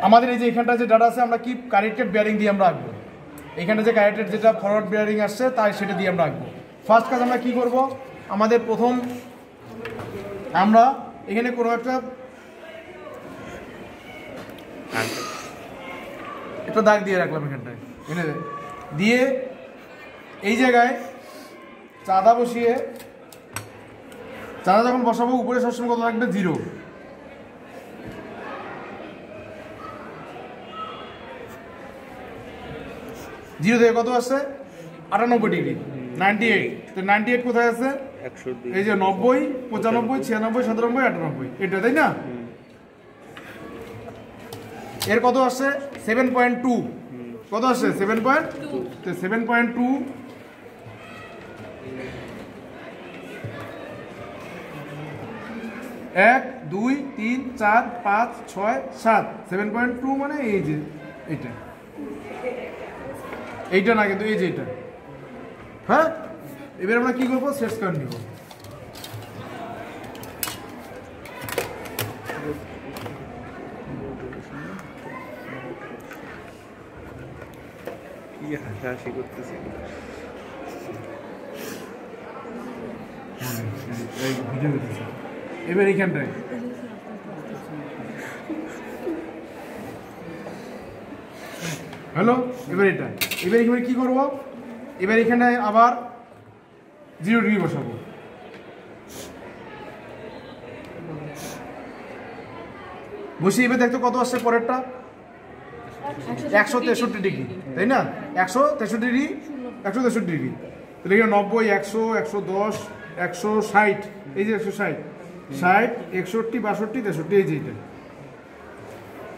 আমাদের এই যে এখানটা যে ডাটা আছে আমরা কি কারেক্টেড বিয়ারিং দিয়ে আমরা আঁকবো। এখানে যে কারেক্টেড যেটা ফরওয়ার্ড বিয়ারিং আসছে তাই সেটা দিয়ে আমরা আঁকবো। ফার্স্ট কাজ আমরা কি করব, আমাদের প্রথম আমরা এখানে কোনো একটা দাগ দিয়ে রাখলাম এখানটায়, এনে দিয়ে এই জায়গায় চাঁদা বসিয়ে, চাঁদা যখন বসাবো উপরে সবসময় কত থাকবে 0, 0 থেকে কত আসছে 98 ডিগ্রি, 98। তো 98 কোথায় আছে, এই যে 90, 95, 96, 97, 98, এটা তাই না। এর কত আসছে 7.2, কত আসছে 7.2। তো 7.2 1 2 3 4 5 6 7, 7.2 মানে এই যে এইটা, এইটা না কিন্তু এই যে এটা। হ্যাঁ, এবার আমরা কি করবো, শেষ করে নিব। হাসি করতেছি এবার এইখানটায় হ্যালো, এবার এটা, এবার এখানে কি করব, এবার এখানে আবার 0 ডিগ্রি বসাবো। বসে এবার দেখতো কত আসছে পরেরটা 163 ডিগ্রি, তাই না। 163 ডিগ্রি, 163 ডিগ্রি, তাহলে এখানে 90, 100, 110, 160, এই যে 160, 60, 61, 62, 63, এই যে এটা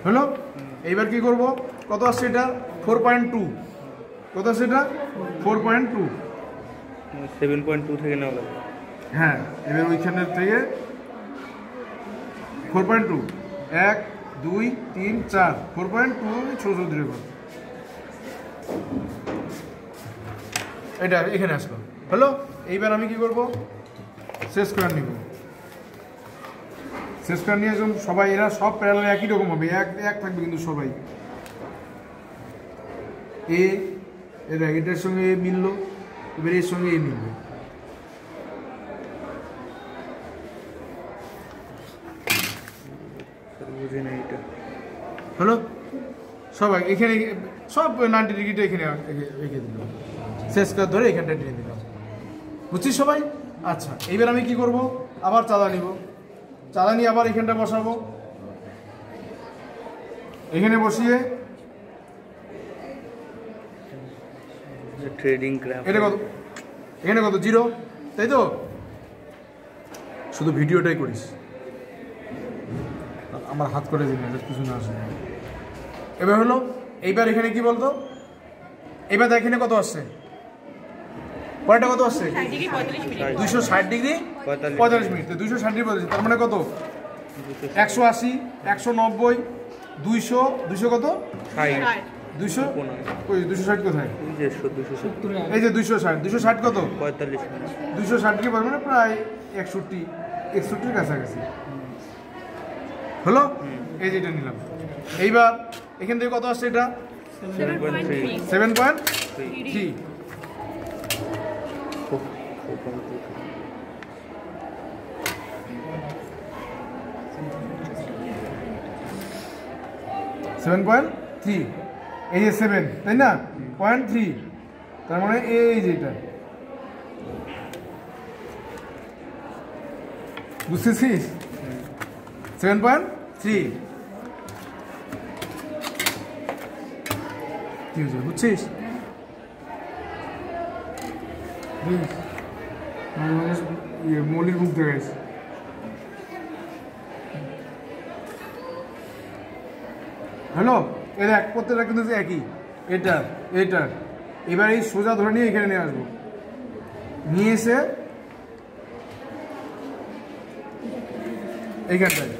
হলো। এইবার কি করব, কত আসছে এটা 4.2, কত আসছে এটা 4.2, 7.2 থেকে নেওয়া লাগবে। হ্যাঁ, এবার ওইখানের থেকে 4.2, 1 2 3 4, 4.2 ছোট ছোট ধীরে করো, এটা এখানে আসলো হলো। এইবার আমি কি করব, শেষ করে নিব। শেষ করে নিয়ে যখন সবাই, এরা সব প্যারালাল একই রকম হবে, এক থাকবে কিন্তু সবাই। এটার সঙ্গে এ মিললো, এবার এর সঙ্গে এ মিলবে। হলো সবাই, এখানে সব 90 ডিগ্রিটা এখানে রেখে দিল, শেষ করে ধরে এখানটা টেনে দিলাম, বুঝছিস সবাই। আচ্ছা, এইবার আমি কি করব, আবার চাঁদা নিব, চাঁদা নিয়ে আবার এখানটা বসাবো, এখানে বসিয়ে ট্রেডিং গ্রাফ, এটা কত, এখানে কত 0, তাই তো। শুধু ভিডিওটাই করিস, আমার হাত করে দিন, কিছু না আসে। এবার হলো, এইবার এখানে কি বলতো, এবার এখানে কত আসছে, পরেরটা কত আসছে 260 ডিগ্রি 45 মিনিট। 260 ডিগ্রি 45, তার মানে কত 180, 190, 200, 200 কত 200, 260 কোথায়, এই যে 260, 260 কত 45 মিনিট, 260 ডিগ্রি মানে প্রায় 61 কাছাকাছি হলো। এই যে এটা নিলাম। এইবার এখান থেকে কত আসছে, এটা 7.3, 7.3, এই যে 7, তাই না, 0.3, তার মানে এই যে এটা, বুঝতেছিস 7.3 কি হয়েছে, বুঝছিস। মলির মুখ দেখা গেছে। হ্যালো, এর এক প্রত্যেকটা কিন্তু একই, এটা এবার এই সোজা ধরে নিয়ে এখানে নিয়ে আসবো, নিয়ে এসে এইখানটায়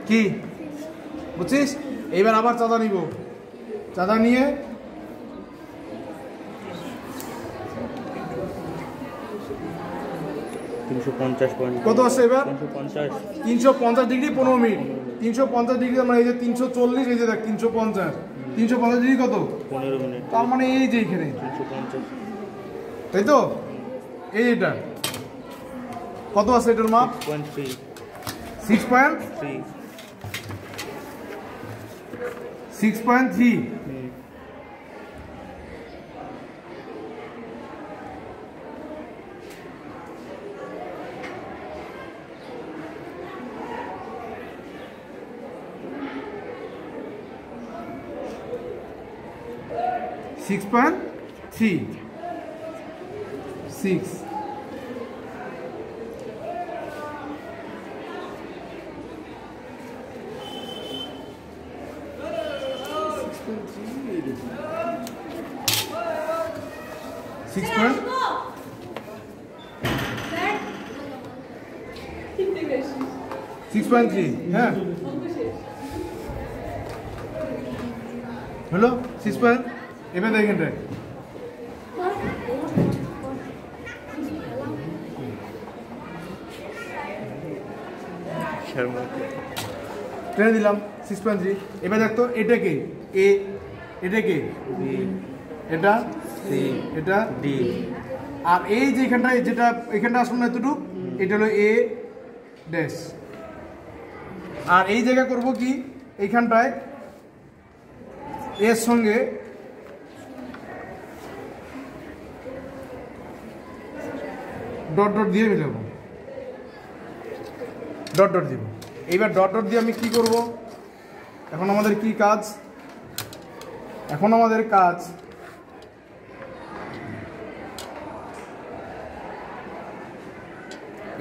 কি বুঝছিস। এইবার আবার চাঁদা নিব, চাঁদা নিয়ে 350 কত আসছে এবার? 350 350 ডিগ্রি 15 মিনিট। 350 ডিগ্রি মানে এই যে 340, এই যে দেখ 350, 350 ডিগ্রি কত? 15 মিনিট। তার মানে এই যে এখানে, 350 তাই তো? এই এটা কত আছে এটার মাপ? 6.3 6.3। 6.3। Six. 6.3, হ্যাঁ হলো 6. এবার দেখেন রে, টেনে দিলাম 6.3। এবার দেখতো এটা কে? এ, এটা কে? বি, এটা সি, এটা ডি। আর এই যে এখানটায় যেটা এখানটা আসলে না এতটুকু, এটা হলো এ ড্যাশ। আর এই জায়গা করব কি, এইখানটায় এর সঙ্গে ডট ডট দিয়ে মিলাবো, ডট ডট দিব। এইবার ডট ডট দিয়ে আমি কি করব? এখন আমাদের কি কাজ? এখন আমাদের কাজ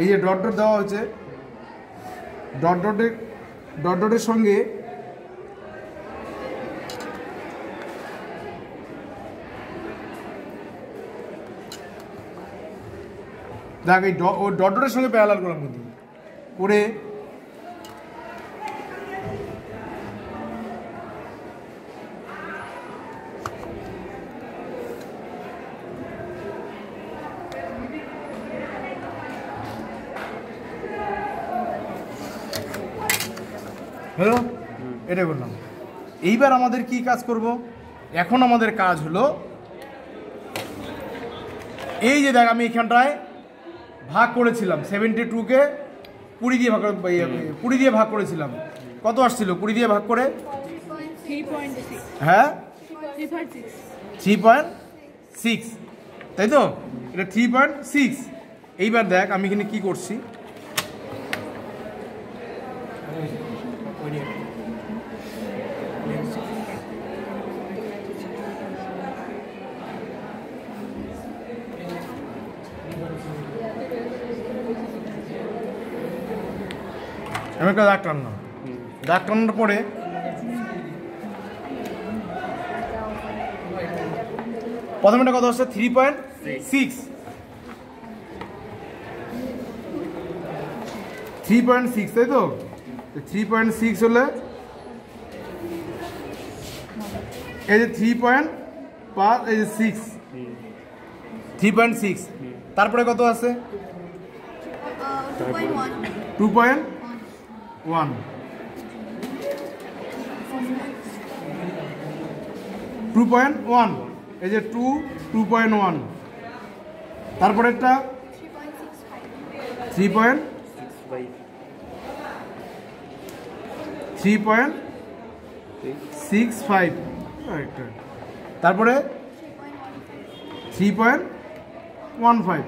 এই যে ডট ডট দেওয়া হয়েছে, ডট ডটের সঙ্গে দেখ এই ডট ডটের সঙ্গে প্যারালাল করলাম কিন্তু করে হ্যালো, এটা করলাম। এইবার আমাদের কি কাজ করব? এখন আমাদের কাজ হলো এই যে দেখ আমি এখানটায় ভাগ করেছিলাম 72-কে 20 দিয়ে ভাগ 20 দিয়ে ভাগ করেছিলাম। কত আসছিল 20 দিয়ে ভাগ করে? 3.6। হ্যাঁ 3.6। 3.6, তাই তো? এটা 3.6। এইবার দেখ আমি এখানে কি করছি, আমি একটা দাগ টানলাম। দাগ টানার পরে প্রথমটা কত হচ্ছে? 3.6। 3.6, তাই তো? 3.6 হলে এই যে 3.5, এই যে 6, 3.6। তারপরে কত আছে? 2.1। 2.1, এই যে 2.1। তারপরে একটা 3.65, তারপরে 3.15।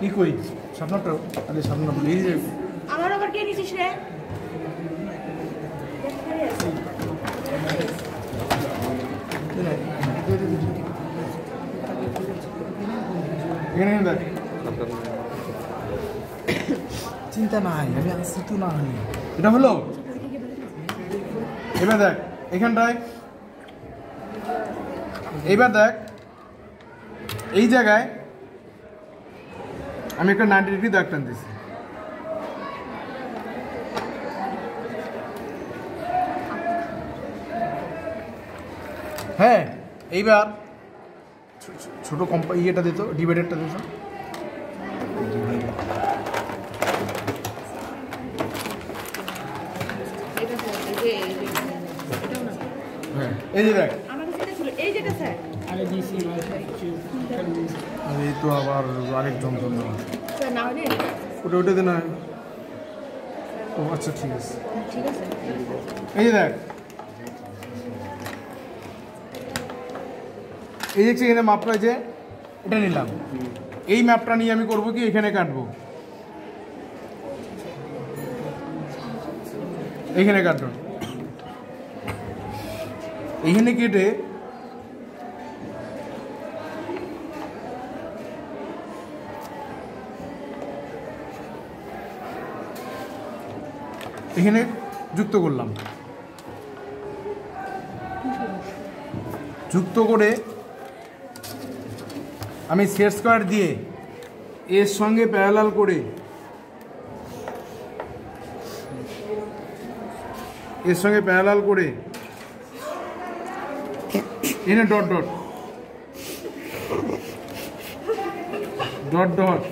কি কই সামনাটা? আরে সামনা বলি যে আমার আবার কে নিছিস রে? এখানে দেখ, চিন্তা নাই, আমি আসছি তো না। এটা হলো। এবার দেখ এখানটায়, এইবার দেখ এই জায়গায় আমি একটা 90 ডিগ্রি দাগ টানতেছি। হ্যাঁ, এইবার ছোটো ইয়েটা দিত, ডিভাইডারটা দিত। হ্যাঁ, এই যে দেখ, এই তো আবার আরেক যন্ত্রণা, ওটা ওটাতে না। ও আচ্ছা, ঠিক আছে। এই যে দেখ, এই যে এখানে মাপটা যে এটা নিলাম, এই ম্যাপটা নিয়ে আমি করব কি, এখানে কাটবো, এইখানে কাটবো, এইখানে কেটে এখানে যুক্ত করলাম, যুক্ত করে আমি সেট স্কয়ার দিয়ে এর সঙ্গে প্যারালাল করে এখানে dot dot dot dot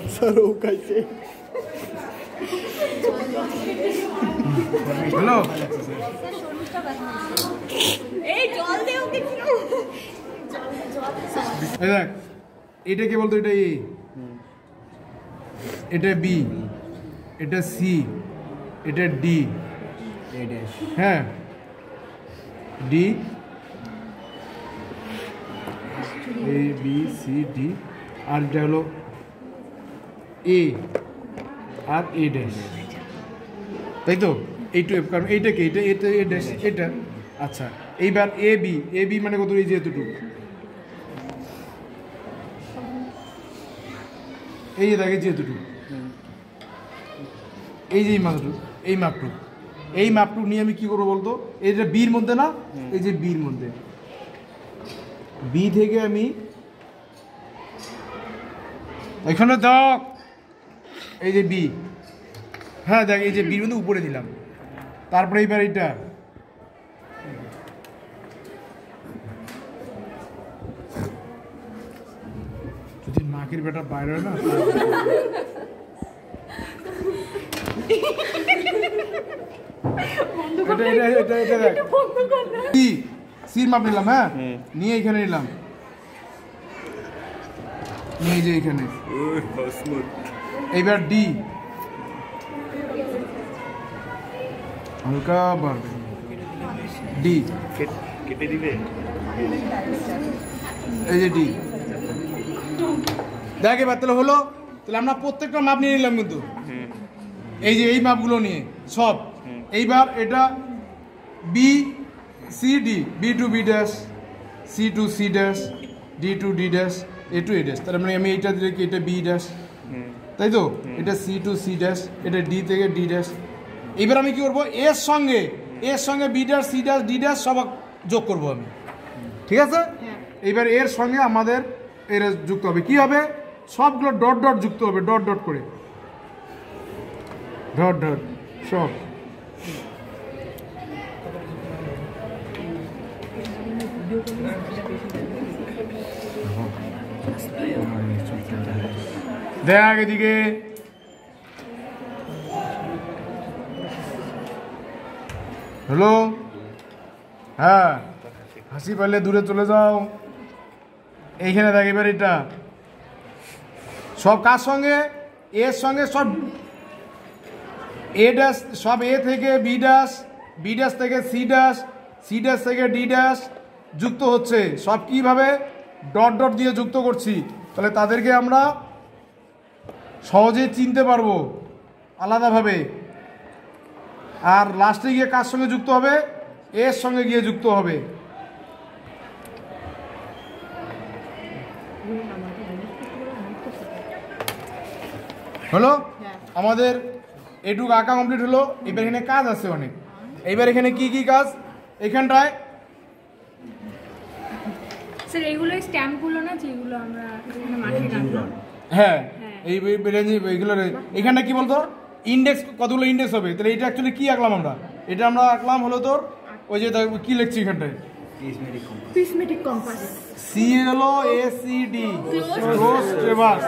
hello, দেখ এটা কে বলতো, এটা এ, এটা বি, এটা সি, এটা ডি, হ্যাঁ D, A B C D, আর এটা হলো এ আর এ ড্যাশ, তাই তো? এইটুকু, কারণ এইটা কি, এটা এটা এ ড্যাশ, এটা আচ্ছা। এইবার এ বি মানে কত, এই যে এতটুকু, এই যে দেখে যেহেতুটুকু, এই যে এই মাপটুক নিয়ে আমি কি করবো বলতো, এই যে বির মধ্যে না, এই যে বির মধ্যে, বি থেকে আমি এখানে দেখ, এই যে বি, হ্যাঁ দেখ, এই যে বির মধ্যে উপরে দিলাম, তারপরে এইবার এইটা যদি নাকের বেটা বাইরে হয় না, সির মাপ নিলাম, হ্যাঁ নিয়ে এখানে নিলাম, নিয়ে যে এখানে, এইবার ডি হালকা বাড়বে, ডি কেটে দিবে, এই যে ডি, দেখ এবার তাহলে হলো, তাহলে আমরা প্রত্যেকটা মাপ নিয়ে নিলাম কিন্তু, এই যে এই মাপগুলো নিয়ে সব। এইবার এটা B C D, B to B dash, C to C dash, D to D dash, A to A dash, তার মানে আমি এইটা দিলে কি, এটা বি ড্যাশ, তাই তো? এটা সি টু সি ড্যাশ, এটা ডি থেকে ডি ড্যাশ। এবার আমি কি করবো, এর সঙ্গে B dash, C dash, D dash সব যোগ করবো আমি, ঠিক আছে? এবার এর সঙ্গে আমাদের এর যুক্ত হবে, কি হবে, সবগুলো ডট ডট যুক্ত হবে, ডট ডট করে, ডট ডট সব। দেখ এদিকে, হ্যালো, হ্যাঁ হাসি পারলে দূরে চলে যাও, এইখানে দেখ। এবার এটা সব কার সঙ্গে, এর সঙ্গে সব, এ ড্যাশ সব, এ থেকে বি ড্যাশ, বি ড্যাশ থেকে সি ড্যাশ, সি ড্যাশ থেকে ডি ড্যাশ যুক্ত হচ্ছে, সব কিভাবে, ডট ডট দিয়ে যুক্ত করছি, তাহলে তাদেরকে আমরা সহজে চিনতে পারবো আলাদাভাবে। আর লাস্টে গিয়ে কার সঙ্গে যুক্ত হবে, এর সঙ্গে গিয়ে যুক্ত হবে। হলো, আমাদের এটুকু আঁকা কমপ্লিট হলো। এবার এখানে কাজ আছে অনেক। এইবার এখানে কি কি কাজ, এখানটায় স্যার এইগুলো স্ট্যাম্পগুলো না, যেগুলো আমরা এখানে মাঠে রাখলাম, হ্যাঁ এইগুলো এখানটা কি বলতো, ইন্ডেক্স, কতগুলো ইন্ডেক্স হবে, তাহলে এটা অ্যাকচুয়ালি কি আঁকলাম আমরা, এটা আমরা আঁকলাম হলো তোর ওই যে কি লিখছি এখানটায়, prismatic compass. CLOACD close traverse,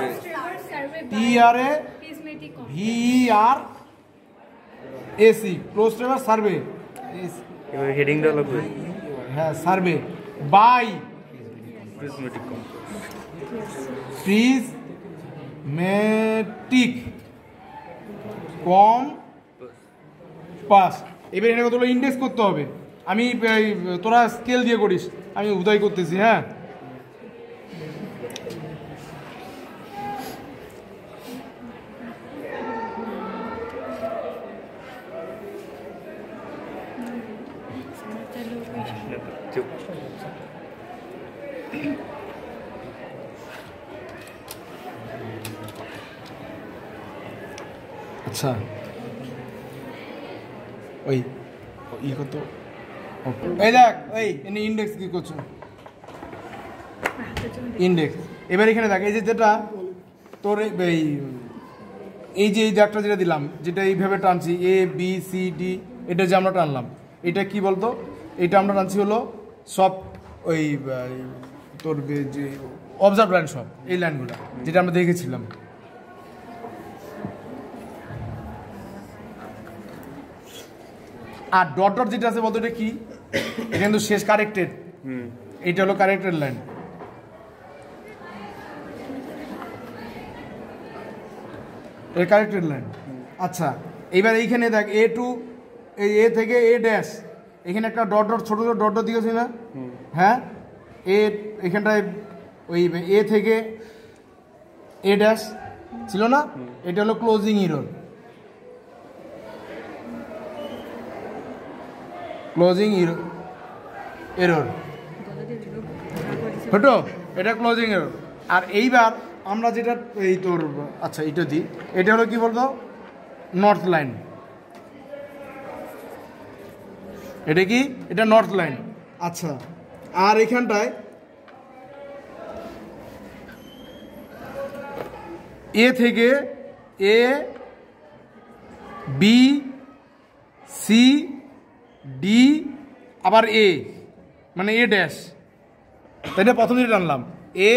prismatic TRAVERAC close traverse survey. এবারে হেডিংটা লাগবে। হ্যাঁ, survey by prismatic compass. Prismatic compass. এবার এটা কতগুলো ইন্ডেক্স করতে হবে। আমি তোরা স্কেল দিয়ে করিস, আমি উদয় করতেছি। হ্যাঁ, চুপ। আচ্ছা, ওই ই কত, এই দেখ, এই ইন্ডেক্স কি করছো, ইন্ডেক্স। এবার এখানে দেখ, এই যে যেটা তোর এই যে একটা যেটা দিলাম, যেটা এইভাবে টানছি ABCD, এটা যে আমরা টানলাম, এটা কি বলতো, এটা আমরা টানছি হলো সব ওই তোর যে অবজার্ভ লাইন, সব এই লাইনগুলো যেটা আমরা দেখেছিলাম। আর ডট ডট যেটা আছে বলতো, এটা কি, এটা কিন্তু শেষ কারেক্টেড, এইটা হলো কারেক্টেড লাইন। এটা কারেক্টেড লাইন। আচ্ছা, এইবার এইখানে দেখ A টু, এই A থেকে A ড্যাশ, এখানে একটা ডট ডট ছোটো ছোটো ডট ডট দিয়েছি না? হ্যাঁ, এখানটায় ওই A থেকে A ড্যাশ ছিল না? এটা হলো ক্লোজিং এরর। ক্লোজিং এরর হতো, এটা ক্লোজিং এরর। আর এইবার আমরা যেটা এই তোর, আচ্ছা এটা দিই, এটা হলো কি বলতো, নর্থ লাইন। এটা কি, এটা নর্থ লাইন। আচ্ছা, আর এখানটায় A থেকে A B C D আবার A, মানে A ড্যাশ, তাই না? প্রথম যেটা টানলাম A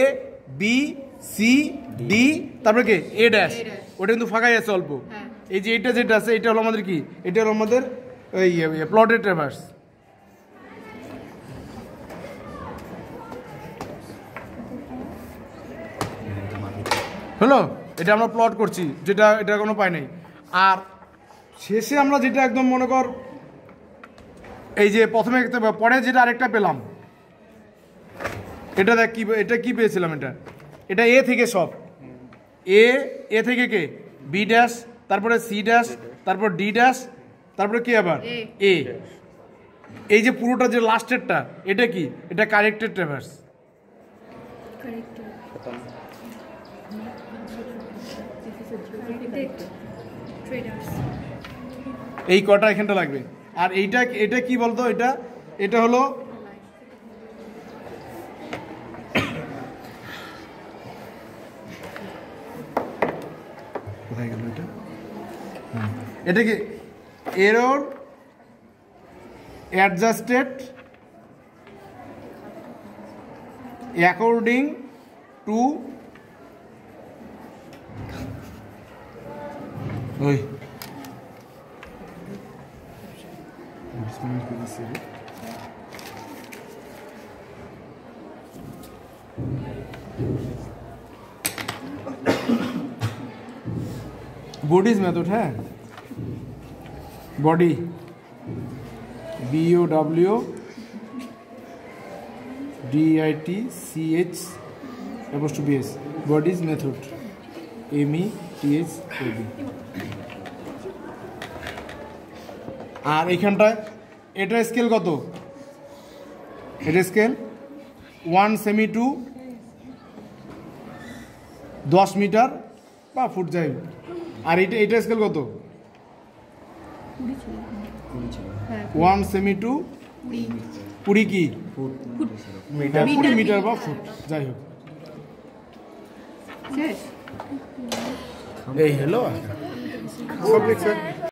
B C D, তারপরে কি A ড্যাশ, ওটা কিন্তু ফাঁকাই আছে অল্প। এই যে এটা যেটা আছে, এটা হলো আমাদের কি, এটা হলো আমাদের ওই প্লটেড ট্র্যাভার্স। হলো, এটা আমরা প্লট করছি, যেটা এটা কোনো পাই নাই। আর শেষে আমরা যেটা একদম মনে কর, এই যে প্রথমে পরে যেটা আরেকটা পেলাম, এটা দেখ কি, এটা কি পেয়েছিলাম, এটা A থেকে সব, A থেকে কে B ড্যাশ, তারপরে C ড্যাশ, তারপর D ড্যাশ, তারপরে কি আবার A। এই যে পুরোটা যে লাস্টেরটা, এটা কি, এটা কারেক্টেড ট্র্যাভার্স। এই কটা এখানটা লাগবে। আর এইটা, এটা কি বলতো, এটা হলো কোথায় গেল এটা, এটা কি এরর অ্যাডজাস্টেড অ্যাকর্ডিং টু ওই বডিজ মেথড। হ্যাঁ, body BOWDITCH bodies method METHOD। আর এখানটায় এটা স্কেল কত, এটা স্কেল 1 সেমি টু 10 মিটার বা ফুট যাই। আর এটা স্কেল কত, 1 সেমি টু 20 কি 20 মিটার বা ফুট যাই হোক। এই হলো সব লিখছে।